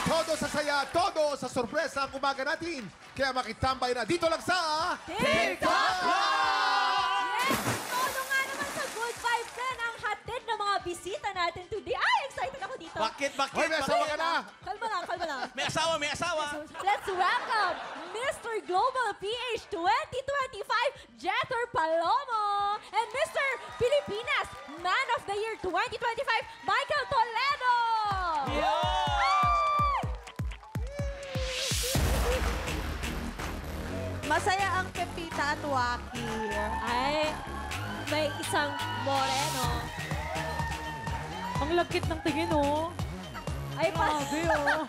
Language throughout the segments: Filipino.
Todo sa saya, todo sa sorpresa ang umaga natin. Kaya makitambay na dito lang sa... TikTok Live! Yes! Todo nga naman sa Good Vibes din ang hatid ng mga bisita natin today. Ay, excited ako dito. Bakit? Hoy, may asawa ka na! Kalma lang, kalma lang. May asawa, may asawa. Let's welcome Mr. Global PH 2025, Jether Palomo, and Mr. Pilipinas Man of the Year 2025, Michael Toledo! Masaya ang Pepita at Waki. Ay, may isang moreno. Ang lagkit ng tingin, oh. Ay, pa. Grabe, oh.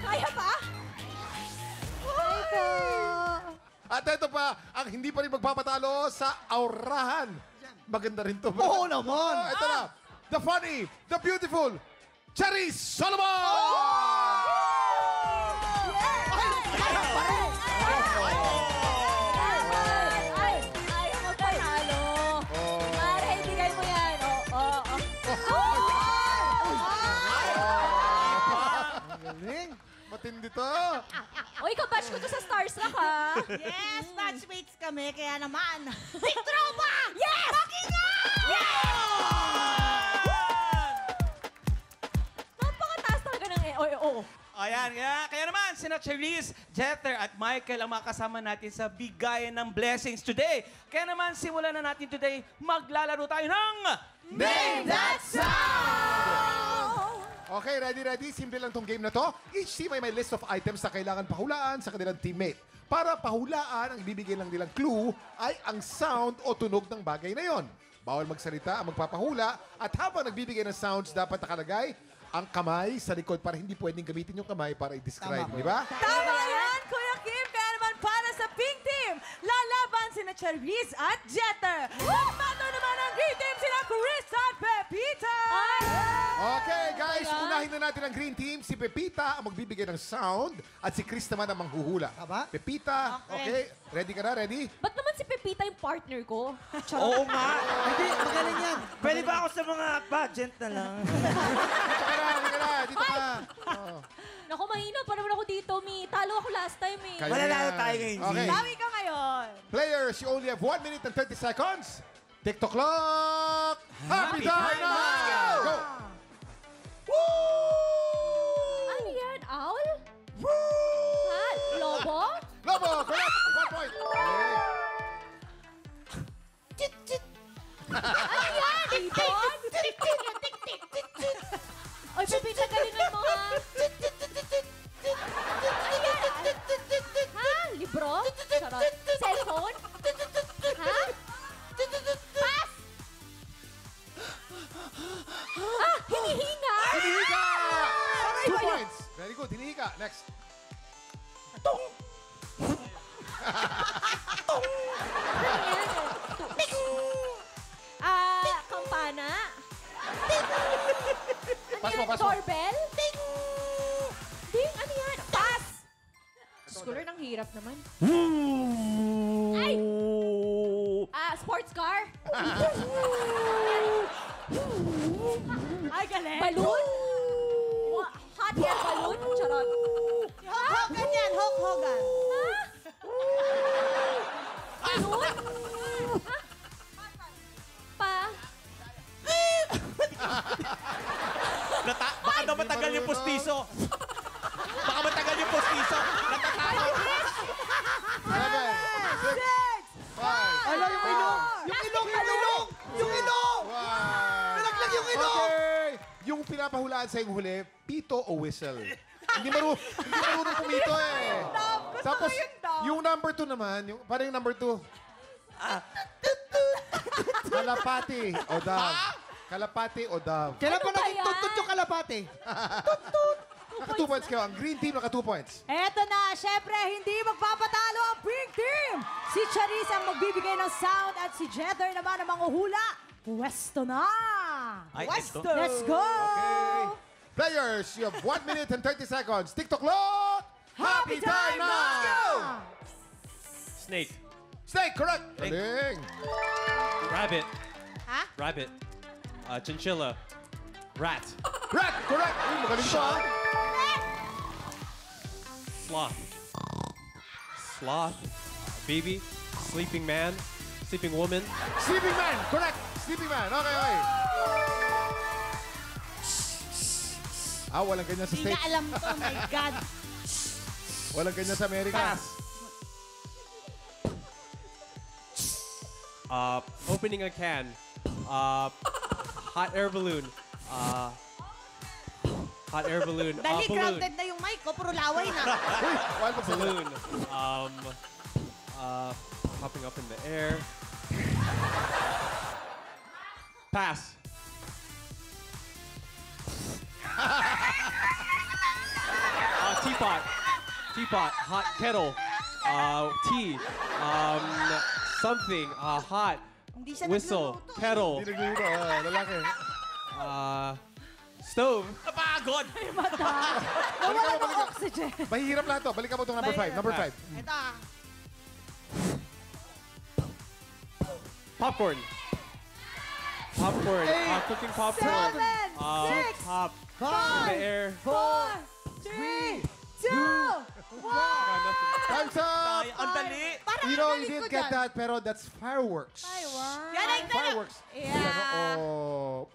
Ay, pa. Ay, ko. At ito pa, ang hindi pa rin magpapatalo sa aurahan. Maganda rin to. Oo naman. Ito na, the funny, the beautiful, Charis Solomon! Ay, magpanalo. Mare, ibigay mo yan. Galing. Matindi to. Uy, kabash ko to sa Starstruck, ha? Yes, batchmates kami, kaya naman. Big Tropa! Yes! Napakataas talaga ng Ayan, kaya naman, sina Charisse, Jether at Michael ang makasama natin sa bigayan ng blessings today. Kaya naman, simulan na natin today, maglalaro tayo ng... Name That Sound! Okay, ready? Simple lang tong game na to. Each team ay may list of items na kailangan pahulaan sa kanilang teammate. Para pahulaan, ang ibibigay lang nilang clue ay ang sound o tunog ng bagay na yon. Bawal magsalita ang magpapahula at habang nagbibigay ng sounds, dapat nakalagay ang kamay sa likod para hindi pwedeng gamitin yung kamay para i-describe, di ba? Tama yan, Kuya Kim. Kaya naman para sa Pink Team, lalaban sina Charisse at Jeter. Nagbato naman ang Green Team sina Chris at Pepita. Okay, guys, unahin na natin ang green team. Si Pepita ang magbibigay ng sound at si Chris naman ang manghuhula. Tama? Pepita, okay. Ready ka na? Ready? Ba't naman si Pepita yung partner ko? Oo nga. Hindi, magaling yan. Pwede ba ako sa mga pageant na lang? Dito ka na. Dito ka. Oh. Naku, mahina pa naman ako dito, Mi. Talo ako last time, eh. Kaya Mananalo yan. tayo ngayon, G. Okay. Bawi ka ngayon. Players, you only have 1 minute and 30 seconds. TikTok clock. Happy time now! Go! Woo! Ano yan? Owl? Woo! Ha? Lobo? Lobo, correct. 1 point. Ano yan? Ibon? Oy, Pepita, galingan mo, ha? Ano yan? Ha? Libro? Charot. Cellphone? Ha? Pass! Ah! Hinihinga! Hinihiga! 2 points. Very good. Hinihiga. Next. Kampana? Pass mo, pass mo. Doorbell? Ding! Ding, ano yan? Pass! Scholar ng hirap naman. Ay! Sports car? Ay, galing. Balloon? Hot air balloon? Charot. Hulk Hogan yan, Hulk Hogan. Balloon? Pa? Baka daw matagal yung postiso. Baka matagal yung postiso. Natatakot. 7, 6, 5. Ala, yung ilong! Yung ilong! Wow. Nalaglag yung ilong! Okay. Yung pinapahulaan sa yung huli, pito o whistle. Hindi marunong pumito eh. Tapos, yung number 2 naman, parang yung number 2. Kalapati o dove. Kalapati o dove. Kailan pa Ano ba naging yan? tutut yung kalapate? Naka 2 points kayo. Ang green team naka 2 points. Eto na, syempre, hindi magpapatalo ang Pink Team. Si Charisse ang magbibigay ng sound at si Jether naman ang manghuhula. Pwesto na! Ay, Pwesto! ito. Let's go! Okay. Players, you have 1 minute and 30 seconds. TikTok clock! Happy time now! Snake. Snake, correct. Snake. Galing. Rabbit. Ha? Rabbit. Chinchilla. Rat. Rat, correct. Uy, magaling to ah. Sloth. Sloth. Baby. Sleeping man. Sleeping woman. Sleeping man! Correct! Sleeping man. Okay, okay. Walang ganyan sa Hindi States. na alam to, my God. Walang ganyan sa Amerika. Opening a can. Hot air balloon. Hot air balloon. Dali, Balloon. grounded na yung mic ko, puro laway na. Uy, wild pa balloon. Balloon. Hopping up in the air. Pass. Teapot. Teapot. Hot kettle. Tea. Something. Hot. Hindi siya Whistle. nagluluto. Kettle. Hindi nagluluto. Lalaki. Stove. Napagod! Nawala ng oxygen. Mahihirap lahat to. Balikan mo itong number 5. Number 5. Ito ah. Popcorn. Popcorn. Cooking popcorn. 7, 6, Pop. In the 5, air. 4, 3, 2, 1. Time's up! Ay, ang dali! Parang You know, ang you galing didn't ko get dyan. that, pero that's fireworks. Yan ay Fireworks. Yeah. Oh.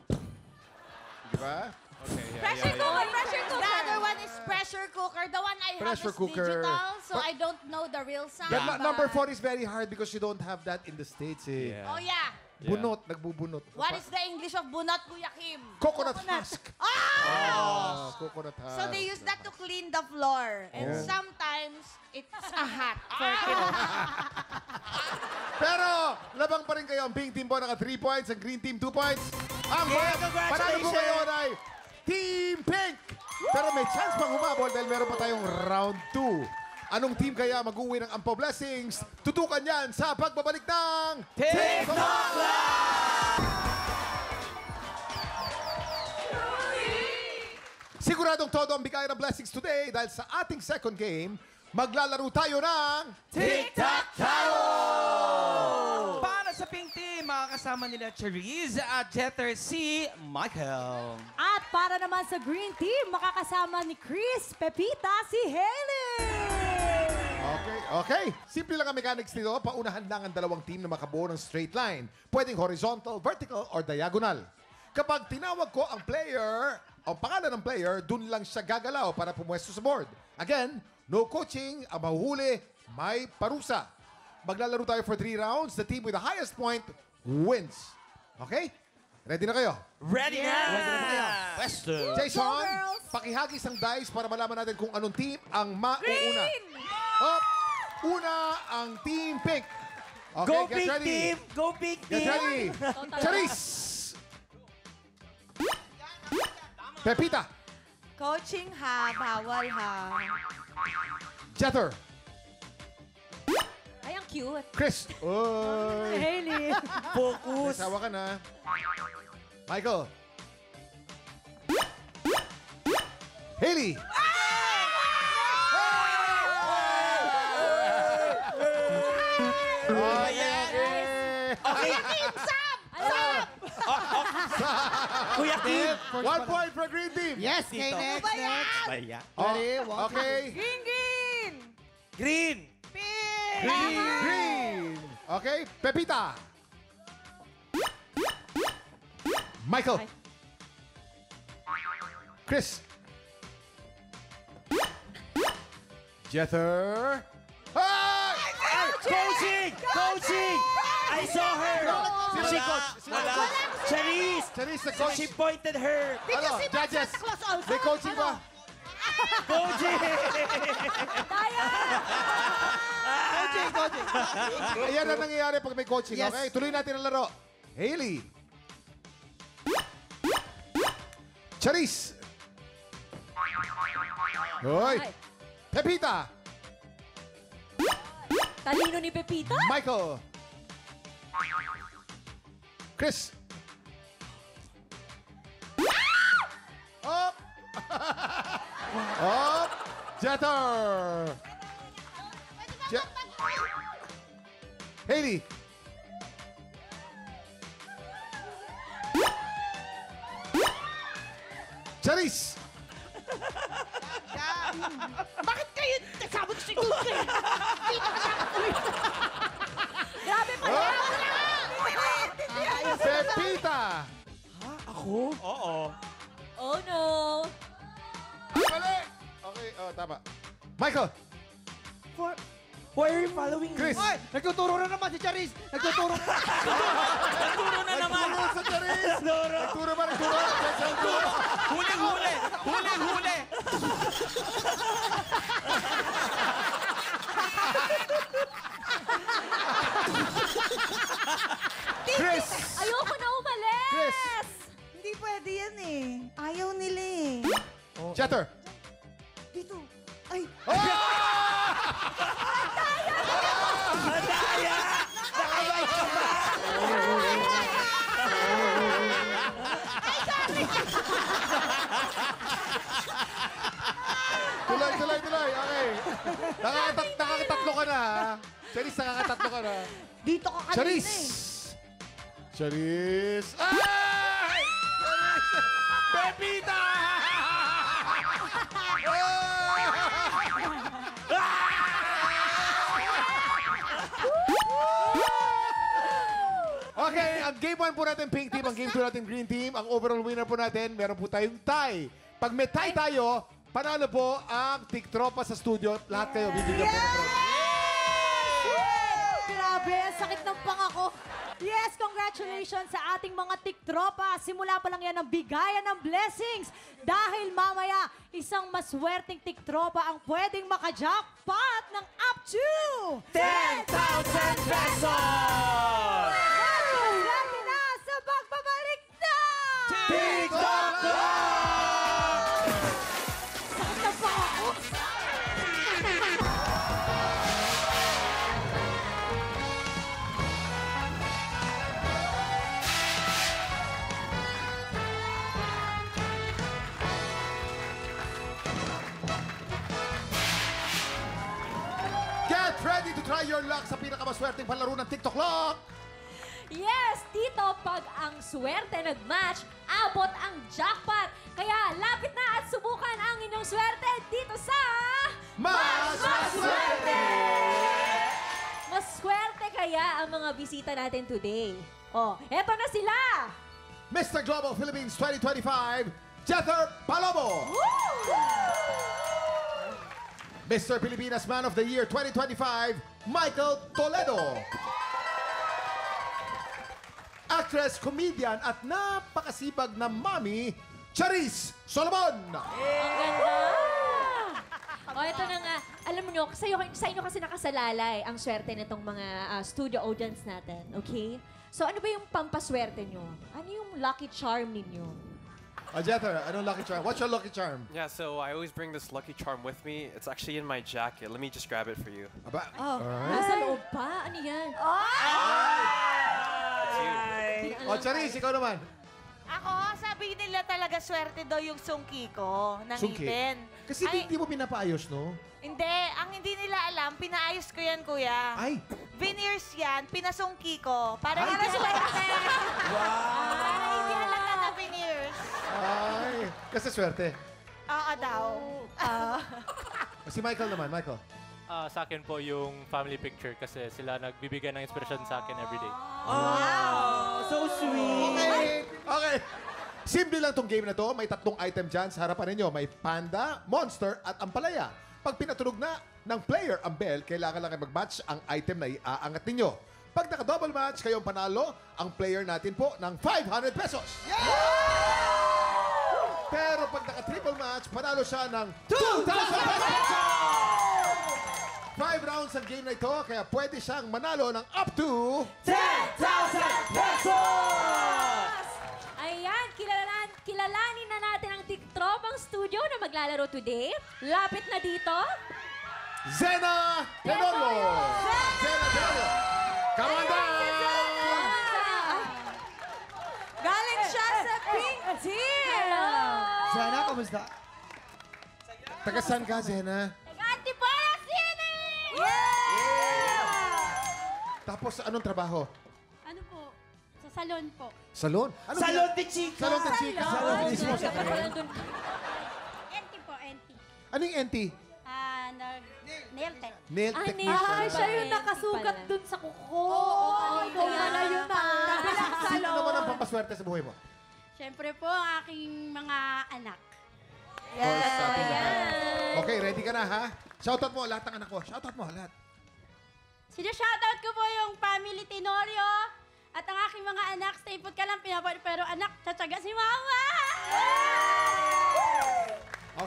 Di ba? Okay, yeah, Pressure yeah, yeah. cooker, pressure The cooker. other one is pressure cooker. The one I have Pressure is cooker. digital, so But- I don't know the real sound. The but- number 4 is very hard because you don't have that in the States eh. Yeah. Oh yeah. Bunot, nagbubunot. What is the English of bunot, Kuya Kim? Coconut husk. Ah! Coconut husk. So they use that to clean the floor. And Yeah. sometimes, it's a hat for Pero, labang pa rin kayo. Ang pink team po naka 3 points, ang green team 2 points. Ang panalo po ngayon ay Team Pink. Pero may chance pang humabol dahil meron pa tayong round 2. Anong team kaya mag-uwi ng Ampaw Blessings? Tutukan yan sa pagbabalik ng TikTok Siguradong todo ang bigay ng blessings today dahil sa ating second game, maglalaro tayo ng TikTok tayo! Para sa Pink Team, makakasama nila Cherise at Jeter si Michael. At para naman sa Green Team, makakasama ni Chris, Pepita, si Hailey! Okay, okay. Simple lang ang mechanics nito. Paunahan lang ang dalawang team na makabuo ng straight line. Pwedeng horizontal, vertical, or diagonal. Kapag tinawag ko ang player, ang pangalan ng player, dun lang siya gagalaw para pumwesto sa board. Again, no coaching, ang mahuhuli, may parusa. Maglalaro tayo for 3 rounds. The team with the highest point wins. Okay? Ready na kayo? Ready na! Western. Jason, pakihagis ang dice para malaman natin kung anong team ang mauuna. Up! Una ang Team Pink. Okay, Go get Pink ready. Team! Go Pink Get Team! ready. Charis! Pepita. Coaching ha, bawal ha. Jether. Ay, ang cute. Chris. Oy. Hailey. Focus! Sawa ka na. Michael. Haley. Oh, yeah. Okay! Kuya Kim! 1 point for Green Team. Yes, okay, next, next. Baya. Oh, okay. Green, green! Green! Pink! Green. Okay, Pepita. Michael. Chris. Jether. Hey! Coaching! Coaching! I saw her! She coach. Wala. Cherise! Charis, the coach. She pointed her. Ano, judges. May coaching ba? Coaching! Ayan ang nangyayari pag may coaching. Yes. Okay, tuloy natin ang laro. Hailey. Charis. Hoy. Ay. Pepita. Talino ni Pepita. Michael. Chris. Up. Up. Jeter. Hailey. Charis. Bakit kayo Grabe pala! Pepita! Oo. Oh no! Mali! Okay, tama. Michael! Why are you following Chris! Ay, nagtuturo na naman si Charis. Nagtuturo na. Nagturo na naman. Nagturo sa Charis! Nagturo ba? Nagturo? Nagturo! Huling-huli. Huling-huli. Chris! Ayoko na umalis! Chris! Hindi pwede yan eh. Ayaw nila eh. Jeter! Dito. Ay, Tuloy. Okay. Nakakatatlo ka na, ha? Charis, nakakatatlo ka na. dito ka kanina Charis! eh. Charis! Ay! Charis! Pepita! Okay, ang game 1 po natin pink team, ang game 2 natin green team. Ang overall winner po natin, meron po tayong tie. Pag may tie tayo, panalo po ang tiktropa sa studio. Lahat kayo bibigyan po ng prize. Grabe, ang sakit ng pangako. Yes, congratulations sa ating mga tiktropa. Simula pa lang yan ang bigayan ng blessings. Dahil mamaya, isang maswerteng tiktropa ang pwedeng maka-jackpot ng up to 10,000 pesos! Swerte na sa pagbabalik na! TikTok! Sakit ng pangako. Get ready to try your luck sa pinakamaswerteng palaro ng TikTok Lock! Yes, dito pag ang swerte nag-match, abot ang jackpot. Kaya lapit na at subukan ang inyong swerte dito sa... Mas Maswerte! Mas swerte kaya ang mga bisita natin today. Oh, eto na sila! Mr. Global Philippines 2025, Jether Palomo! Mr. Pilipinas Man of the Year 2025, Michael Toledo! Actress, comedian at napakasibag na mami, Charis Solomon! Ang ganda! O, ito na nga. Alam mo nyo, sa inyo kasi nakasalalay ang swerte nitong mga studio audience natin, okay? So, ano ba yung pampaswerte nyo? Ano yung lucky charm ninyo? Jether, anong lucky charm? What's your lucky charm? Yeah, so I always bring this lucky charm with me. It's actually in my jacket. Let me just grab it for you. Aba, Nasa loob pa? Ano yan? It's you. Charis, ikaw naman. Ako, sabi nila talaga swerte daw yung sungki ko ng Sungki? ngipin. Kasi Ay, di mo pinapaayos, no? hindi. Ang hindi nila alam, pinaayos ko yan, kuya. Ay! Veneers yan, pinasungki ko. Para Ay! hindi swerte. Para hindi halata na veneers. Ay! Kasi swerte. Oo daw. Si Michael naman, Michael. Sa akin po yung family picture kasi sila nagbibigay ng inspirasyon sa akin everyday. So sweet. Okay. Simple lang tong game na to. May 3 item dyan sa harapan ninyo. May panda, monster, at ampalaya. Pag pinatunog na ng player ang bell, kailangan lang kayo mag-match ang item na iaangat ninyo. Pag naka-double match, kayong panalo, ang player natin po ng 500 pesos. Pero pag naka-triple match, panalo siya ng 2,000 pesos! 5 rounds ang game na ito, kaya pwede siyang manalo ng up to 10,000 pesos! Ayan, kilalanin na natin ang tiktropang studio na maglalaro today. Lapit na dito. Zena Tenorio! Zena Tenorio! Come on down! Galing siya sa pink team. Sana, kamusta? Taga saan ka, Zena? Antipolo City! Tapos, anong trabaho? Ano po? Sa salon po. Salon? Ano Salon de Chica! Salon de Chica! Salon de Chica! Dapat pala dun. NT po, NT. Ano yung NT? Nail tech. Nail Ah, technician. nail Siya yung Pala. nakasugat Pala. dun sa kuko. kaya na yun na. Sino naman ang pampaswerte sa buhay mo? Siyempre po, ang aking mga anak. Okay, ready ka na ha? Shoutout mo lahat ng anak ko. Shoutout mo lahat. Shoutout ko po yung family Tenorio at ang aking mga anak. Stay put ka lang, pero anak, tsatsaga si mama!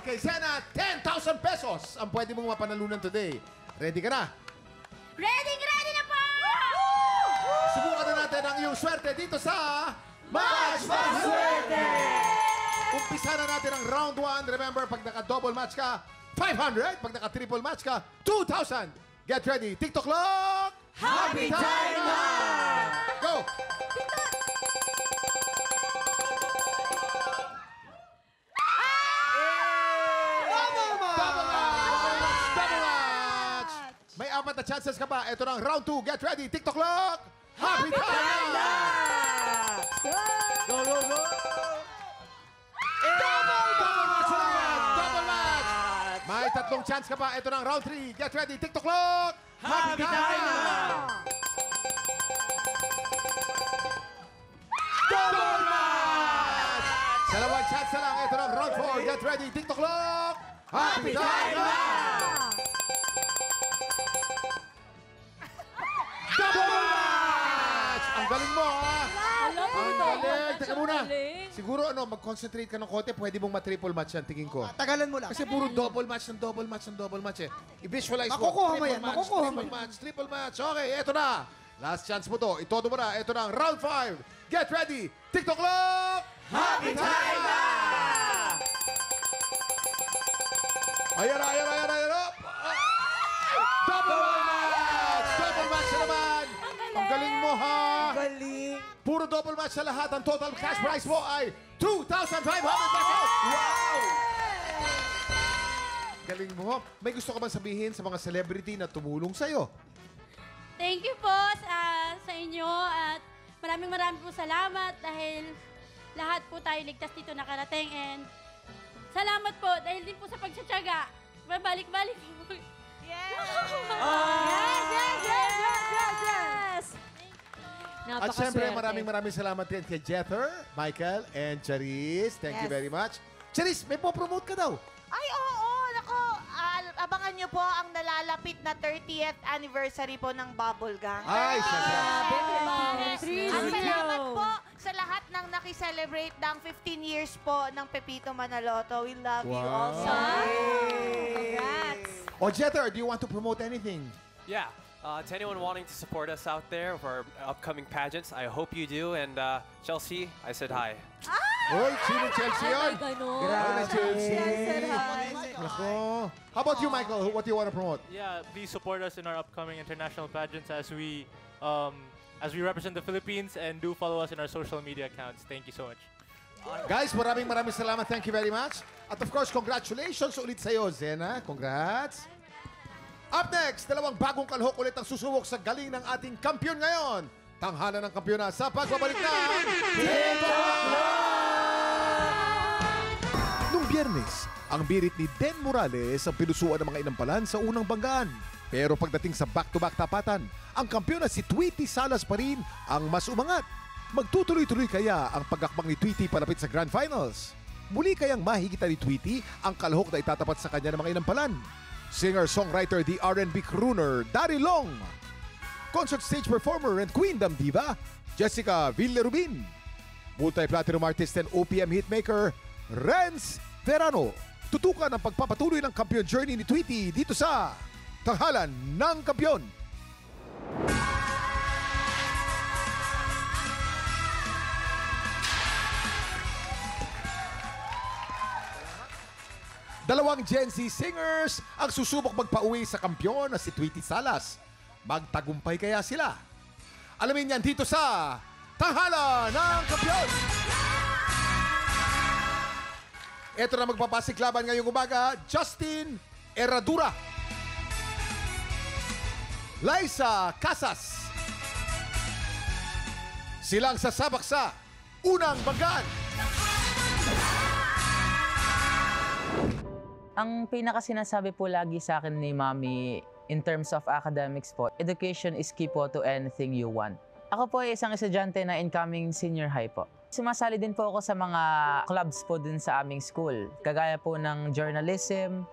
Okay, Zena, 10,000 pesos ang pwede mong mapanalunan today. Ready ka na? Ready na po! Subukan na natin ang iyong swerte dito sa Match Swerte! Umpisa na natin ang round 1. Remember, pag naka-double match ka, 500. Pag naka-triple match ka, 2,000. Get ready. TikTok clock! Happy time na! Go! Double match! May 4 na chances ka pa. Ito na ang round 2. Get ready. TikTok clock! Happy time na! Go, go, go! Double match ulit! Double match! May 3 chance ka pa. Ito na ang round 3. Get ready. TikTok clock! Happy time na! Double match! Dalawang chance na lang. Ito na ang round 4. Get ready. TikTok clock! Happy time na! Double match! Ang galing mo, ha? Ang galing. Teka muna. Siguro, mag-concentrate ka ng konti. Pwede mong ma-triple match yan, tingin ko. Tagalan mo lang. Kasi puro double match ng double match ng double match eh. I-visualize mo. Makukuha mo Triple yan, match, makukuha mo triple yan. match, triple match. Okay, eto na. Last chance mo to. Itodo mo na. Eto na ang round 5. Get ready. TikTok clock! Happy time na! Ayan na, ayan na, ayan na, ayan na. Double match! Double match na naman! Ang galing mo, ha? Galing. Puro double match sa lahat. Ang total cash prize mo ay 2,500 pesos! Wow! Galing mo. May gusto ka bang sabihin sa mga celebrity na tumulong sa'yo? Thank you po sa inyo at maraming po salamat dahil lahat po tayo ligtas dito nakarating and salamat po dahil din po sa pagtsatsaga. Babalik-balik po. At syempre, maraming salamat din kay Jether, Michael, and Charis. Thank you Yes. very much. Charis, may po-promote ka daw. Ay, oo. Nako, abangan nyo po ang nalalapit na 30th anniversary po ng Bubble Gang. Ay, syempre. At salamat po sa lahat ng nakiselebrate ng 15 years po ng Pepito Manaloto. We love you all so much. Congrats. O Jether, do you want to promote anything? Yeah. To anyone wanting to support us out there for our upcoming pageants, I hope you do. And Chelsea, I said hi. Uy, sino Chelsea yun? Ganon. Ay, Chelsea. Nako. How about you, Michael? What do you want to promote? Yeah, please support us in our upcoming international pageants as we represent the Philippines, and do follow us in our social media accounts. Thank you so much. Guys, maraming salamat. Thank you very much. At of course, congratulations ulit sa'yo, Zena. Congrats. Up next, 2 bagong kalhok ulit ang susubok sa galing ng ating kampiyon ngayon. Tanghalan ng kampiyon sa pagbabalik ng TikTok Nung Biyernes, ang birit ni Den Morales ang pinusuan ng mga inampalan sa unang banggaan. Pero pagdating sa back-to-back tapatan, ang kampiyon na si Tweety Salas pa rin ang mas umangat. Magtutuloy-tuloy kaya ang pagakbang ni Tweety palapit sa Grand Finals? Muli kayang mahigitan ni Tweety ang kalhok na itatapat sa kanya ng mga inampalan? Singer-songwriter, the R&B crooner, Dari Long. Concert stage performer and Queendom diva, Jessica Villarubin. Multi-platinum artist and OPM hitmaker, Renz Verano. Tutukan ang pagpapatuloy ng kampiyon journey ni Tweety dito sa Tanghalan ng Kampiyon. Dalawang Gen Z singers ang susubok magpauwi sa kampiyon na si Tweety Salas. Magtagumpay kaya sila? Alamin yan dito sa Tanghalan ng Kampiyon! Ito na magpapasiklaban ngayong umaga, Justin Herradura, Liza Casas. Silang sasabak sa unang banggaan. Ang pinaka-sinasabi po lagi sa akin ni Mami in terms of academics po, education is key po to anything you want. Ako po ay isang estudyante na incoming senior high po. Sumasali din po ako sa mga clubs po din sa aming school. Kagaya po ng journalism,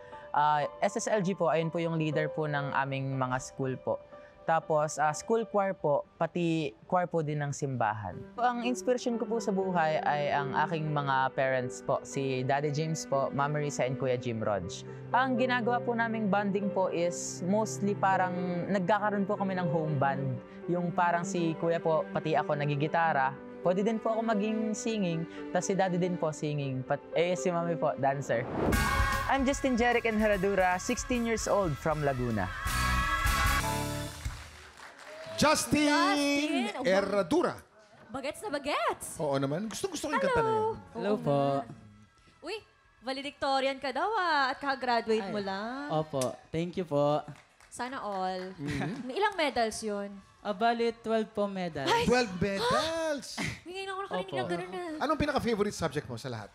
SSLG po, ayun po yung leader po ng aming mga school po. Tapos, school choir po, pati choir po din ng simbahan. Ang inspiration ko po sa buhay ay ang aking mga parents po, si Daddy James po, Mama Risa, and Kuya Jim Rodge. Ang ginagawa po naming bonding po is mostly parang nagkakaroon po kami ng home band. Yung parang si Kuya po, pati ako nagigitara. Pwede din po ako maging singing, tapos si Daddy din po singing, si Mami po, dancer. I'm Justin Jeric and Herradura, 16 years old from Laguna. Justin Herradura. Bagets na bagets. Oo naman. Gusto ko yung kanta na yan. Hello po. Uy, valedictorian ka daw at kaka-graduate mo lang. Opo. Thank you po. Sana all. May ilang medals yun? Bali, 12 po medal. 12 medals! Ngayon ako nakarinig ng gano'n na. Anong pinaka-favorite subject mo sa lahat?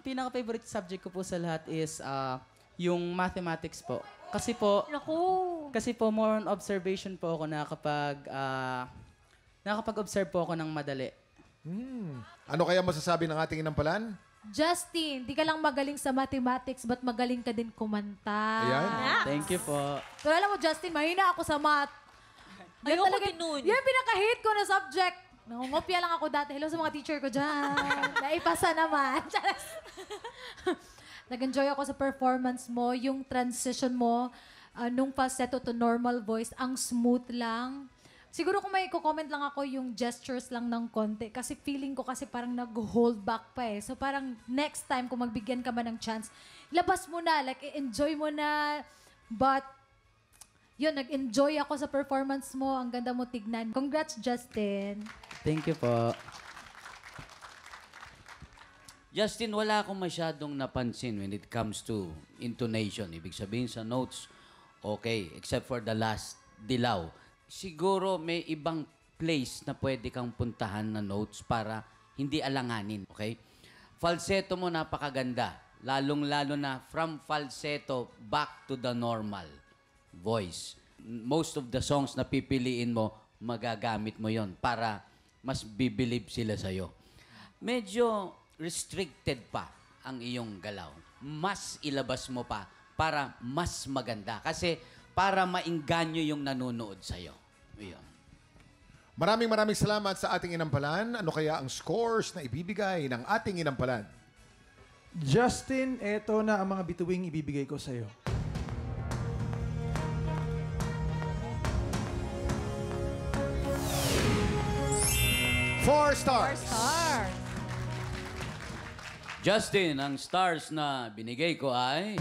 Pinaka-favorite subject ko po sa lahat is yung mathematics po. Kasi po, more on observation po ako nakakapag-observe po ako ng madali. Ano kaya masasabi ng ating inampalan? Justin, di ka lang magaling sa mathematics, but magaling ka din kumanta. Ayan. Thank you po. Pero alam mo, Justin, mahina ako sa math. Ayoko din nun. Yan pinaka-hate ko na subject. Nangungopia lang ako dati. Hello sa mga teacher ko dyan. Naipasa naman. Nag-enjoy ako sa performance mo. Yung transition mo, nung falsetto to normal voice, ang smooth lang. Siguro kung may comment lang ako, yung gestures lang ng konti. Kasi feeling ko kasi parang nag-hold back pa eh. So parang next time kung magbigyan ka ba ng chance, labas mo na, like enjoy mo na. But yun, nag-enjoy ako sa performance mo. Ang ganda mo tignan. Congrats, Justin. Thank you po. Justin, wala akong masyadong napansin when it comes to intonation. Ibig sabihin sa notes, okay, except for the last dilaw. Siguro may ibang place na pwede kang puntahan na notes para hindi alanganin, okay? Falsetto mo napakaganda. Lalong-lalo na from falsetto back to the normal voice. Most of the songs na pipiliin mo, magagamit mo yon para mas bibilib sila sa'yo. Medyo restricted pa ang iyong galaw. Mas ilabas mo pa para mas maganda. Kasi para maingganyo yung nanonood sa'yo. Yun. Maraming salamat sa ating inampalan. Ano kaya ang scores na ibibigay ng ating inampalan? Justin, eto na ang mga bituing ibibigay ko sa'yo. 4 stars. 4 stars. Justin, ang stars na binigay ko ay...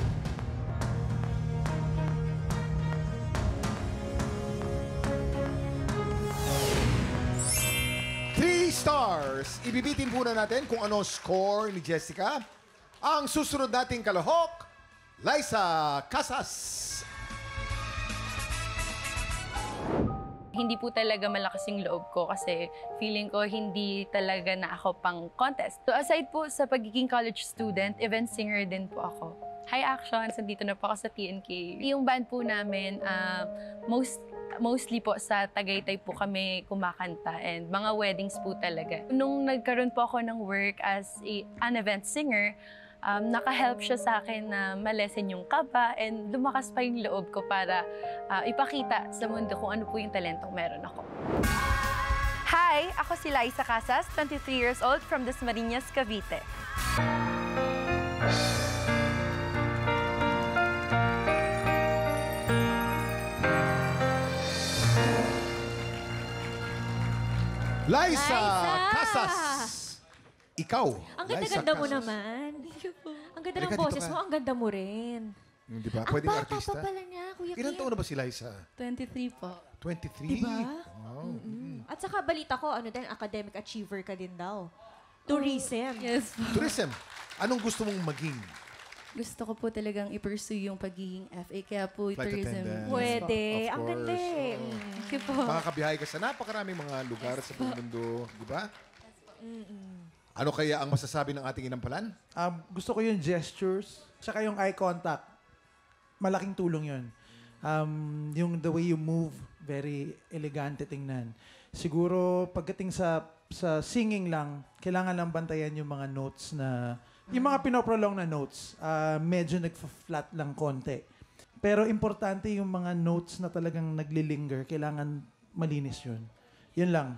Stars. Ibibitin muna natin kung ano score ni Jessica. Ang susunod nating kalahok, Liza Casas. Hindi po talaga malakas yung loob ko kasi feeling ko hindi talaga na ako pang contest. So aside po sa pagiging college student, event singer din po ako. Hi Actions, nandito na po ako sa TNK. Yung band po namin, mostly po sa Tagaytay po kami kumakanta and mga weddings po talaga. Nung nagkaroon po ako ng work as an event singer, naka-help siya sa akin na malesen yung kaba and lumakas pa yung loob ko para ipakita sa mundo kung ano po yung talentong meron ako. Hi! Ako si Liza Casas, 23 years old from Dasmariñas, Cavite. Liza Casas. Ikaw, Ang Liza ganda-ganda mo Casas. naman. Ang ganda ng Halika, boses dito ka. mo, ang ganda mo rin. Di ba? Ang Pwedeng bata artista. pa pala niya, Kuya Ilan Kim. taon na ba si Liza? 23 po. 23? Diba? Wow. At saka balita ko, ano din, academic achiever ka din daw. Tourism. Yes po. Tourism. Anong gusto mong maging? Gusto ko po talagang i-pursue yung pagiging FA, kaya po Flight tourism. attendant. Pwede. Of Ang course. ganda eh. Thank you po. Makakabiyahe ka sa napakaraming mga lugar sa buong mundo. Di ba? Ano kaya ang masasabi ng ating inampalan? Gusto ko yung gestures, tsaka yung eye contact. Malaking tulong yun. Yung the way you move, very elegante tingnan. Siguro, pagdating sa singing lang, kailangan lang bantayan yung mga notes na, yung mga pinoprolong na notes, medyo nag-flat lang konti. Pero importante yung mga notes na talagang naglilinger, kailangan malinis yun. Yun lang.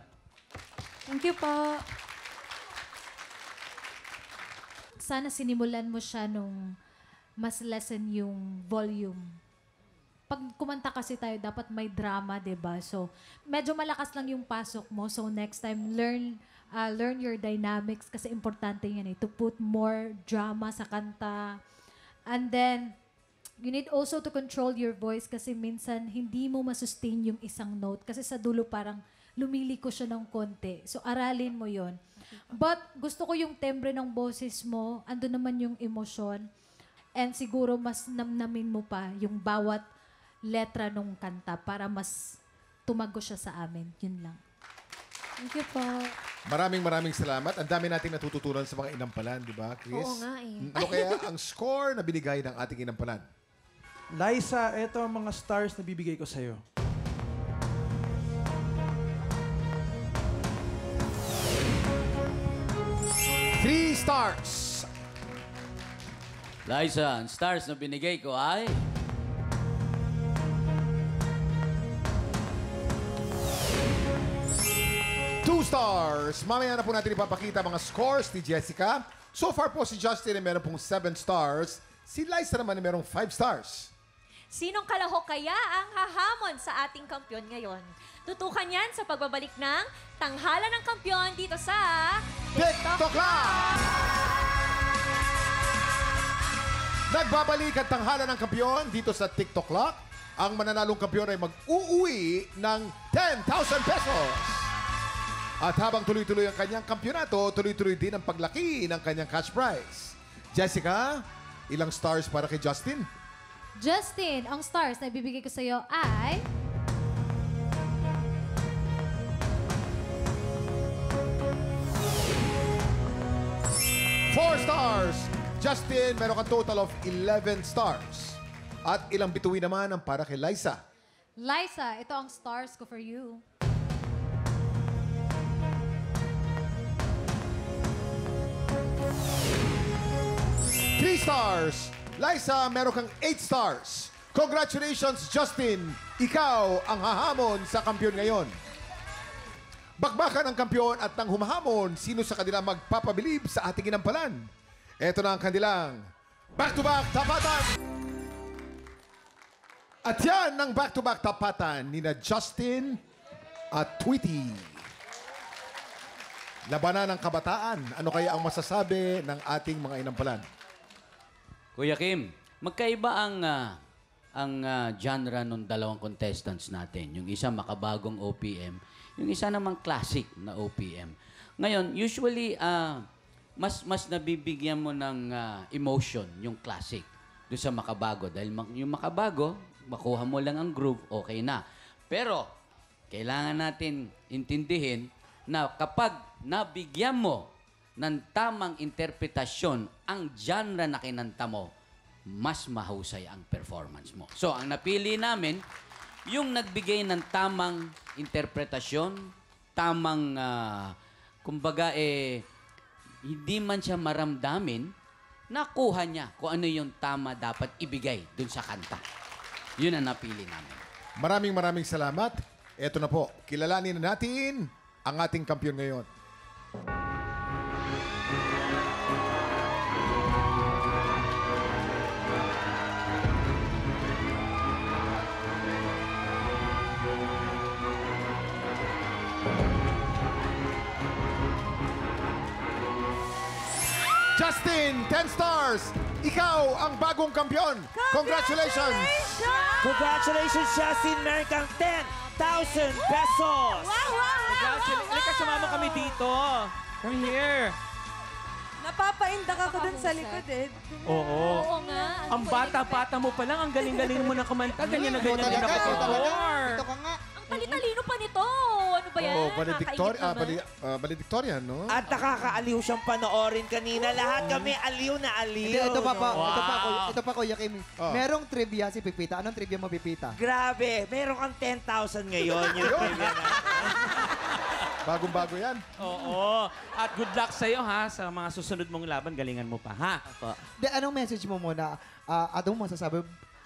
Thank you po. Sana sinimulan mo siya nung mas lessen yung volume. Pag kumanta kasi tayo, dapat may drama, 'di ba? So, medyo malakas lang yung pasok mo. So, next time, learn your dynamics kasi importante yan to put more drama sa kanta. And then, you need also to control your voice kasi minsan hindi mo masustain yung isang note kasi sa dulo parang lumiliko siya ng konti. So, aralin mo yon. But, gusto ko yung tembre ng boses mo. Ando naman yung emosyon. And siguro mas namnamin mo pa yung bawat letra nung kanta para mas tumago siya sa amin. Yun lang. Thank you po. Maraming salamat. Ang dami nating natututunan sa mga inampalan, di ba, Chris? Oo nga eh. Ano kaya ang score na binigay ng ating inampalan? Liza, ito ang mga stars na bibigay ko sa'yo. Three stars. Liza, ang stars na binigay ko ay... Two stars. Mamaya na po natin ipapakita mga scores ni Jessica. So far po si Justin ay meron pong 7 stars. Si Liza naman ay merong 5 stars. Sinong kalahok kaya ang hahamon sa ating kampyon ngayon? Tutukan yan sa pagbabalik ng Tanghalan ng Kampyon dito sa TikTok Live! Nagbabalik ang Tanghalan ng Kampyon dito sa TikTok Clock. Ang mananalong kampyon ay mag-uuwi ng 10,000 pesos. At habang tuloy-tuloy ang kanyang kampyonato, tuloy-tuloy din ang paglaki ng kanyang cash prize. Jessica, ilang stars para kay Justin? Justin, ang stars na ibibigay ko sa'yo ay... Four stars. Justin, meron kang total of 11 stars. At ilang bituin naman ang para kay Liza? Liza, ito ang stars ko for you. Three stars. Liza, meron kang 8 stars. Congratulations, Justin. Ikaw ang hahamon sa kampyon ngayon. Bakbakan ang kampyon at nang humahamon, sino sa kanila magpapabilib sa ating inampalan? Ito na ang kanilang back-to-back tapatan. At yan ang back-to-back tapatan ni na Justin at Tweety. Labanan ng kabataan. Ano kaya ang masasabi ng ating mga inampalan? Kuya Kim, magkaiba ang genre ng dalawang contestants natin. Yung isa makabagong OPM, yung isa namang classic na OPM. Ngayon, usually, mas nabibigyan mo ng emotion yung classic doon sa makabago. Dahil yung makabago, makuha mo lang ang groove, okay na. Pero, kailangan natin intindihin na kapag nabigyan mo ng tamang interpretasyon ang genre na kinanta mo, mas mahusay ang performance mo. So, ang napili namin, yung nagbigay ng tamang interpretasyon, tamang, kumbaga, hindi man siya maramdamin, nakuha niya kung ano yung tama dapat ibigay dun sa kanta. Yun ang napili namin. Maraming salamat. Eto na po, kilalanin na natin ang ating kampyon ngayon. Justin, 10 stars. Ikaw ang bagong kampyon. Congratulations! Congratulations, Justin! Meron kang 10,000 pesos! Congratulations! Halika, sumama kami dito. Come here. Napapaindak ako dun sa likod eh. Oo. Oo nga. Ang bata-bata mo pa lang, ang galing-galing mo na kumanta. Ganyan na ganyan din ako before. Ang talino pa nito. Ano ba yan? Oh, valedictorian, no? At nakakaaliw siyang panoorin kanina. Lahat kami aliw na aliw. Ito pa, no? ito pa, Kuya Kim. Oh. Merong trivia si Pipita. Anong trivia mo, Pipita? Grabe, meron kang 10,000 ngayon yung trivia na. Bagong-bago yan. Oo. At good luck sa'yo, ha? Sa mga susunod mong laban, galingan mo pa, ha? Anong message mo muna? Anong masasabi?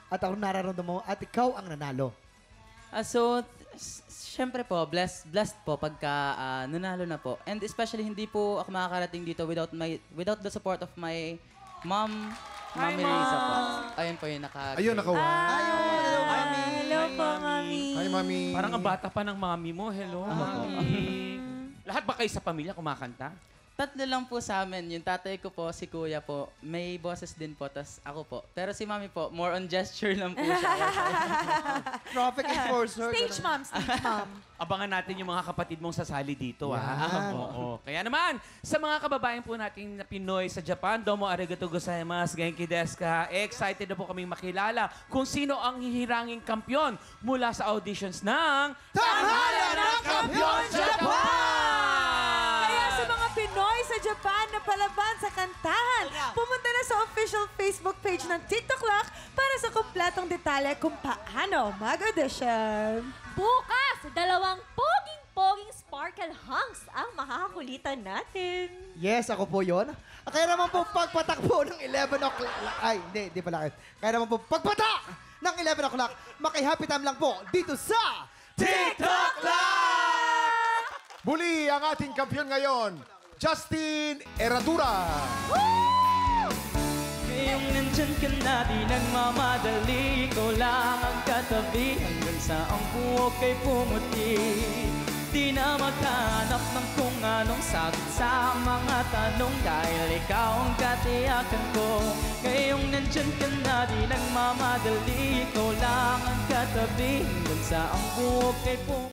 At anong nararamdaman mo? At ikaw ang nanalo. Syempre po, blessed po pagka nanalo na po. And especially hindi po ako makakarating dito without the support of my mom, Mami Risa po. Ayun po yung Ayun, nakawa. Hello po, Mami. Hi, Mami. Parang ang bata pa ng mami mo. Hello, Mami. Lahat ba kayo sa pamilya kumakanta? Tatlo lang po sa amin. Yung tatay ko po, si kuya po, may boses din po, tas ako po. Pero si mami po, more on gesture lang po siya. Traffic enforcer. Stage mom, stage mom. Abangan natin yung mga kapatid mong sasali dito, ha? Oo. Kaya naman, sa mga kababayan po natin na Pinoy sa Japan, domo arigato gozaimasu, genki desu ka? Excited na po kaming makilala kung sino ang hihiranging kampyon mula sa auditions ng Tanghalan ng Kampiyon Japan! Kaya sa mga Pinoy sa Japan na palaban sa kantahan, pumunta na sa official Facebook page ng TikTok Lock para sa kumpletong detalye kung paano mag-audition. Bukas, 2 poging sparkle hunks ang makakakulitan natin. Yes, ako po yun. Kaya naman po pagpatakbo ng 11 o'clock. Ay, hindi pala. Kaya naman po pagpatak ng 11 o'clock, maki-happy time lang po dito sa TikTok Live! Muli ang ating kampiyon ngayon, Justin Herradura. Ngayong nandyan ka na, di nagmamadali. Ikaw lang ang katabi hanggang sa ang buhok ay pumuti. Di na maghanap ng kung anong sagot sa mga tanong dahil ikaw ang katiyakan ko. Ngayong nandyan ka na, di nagmamadali. Ikaw lang ang katabi hanggang sa ang buhok ay pumuti.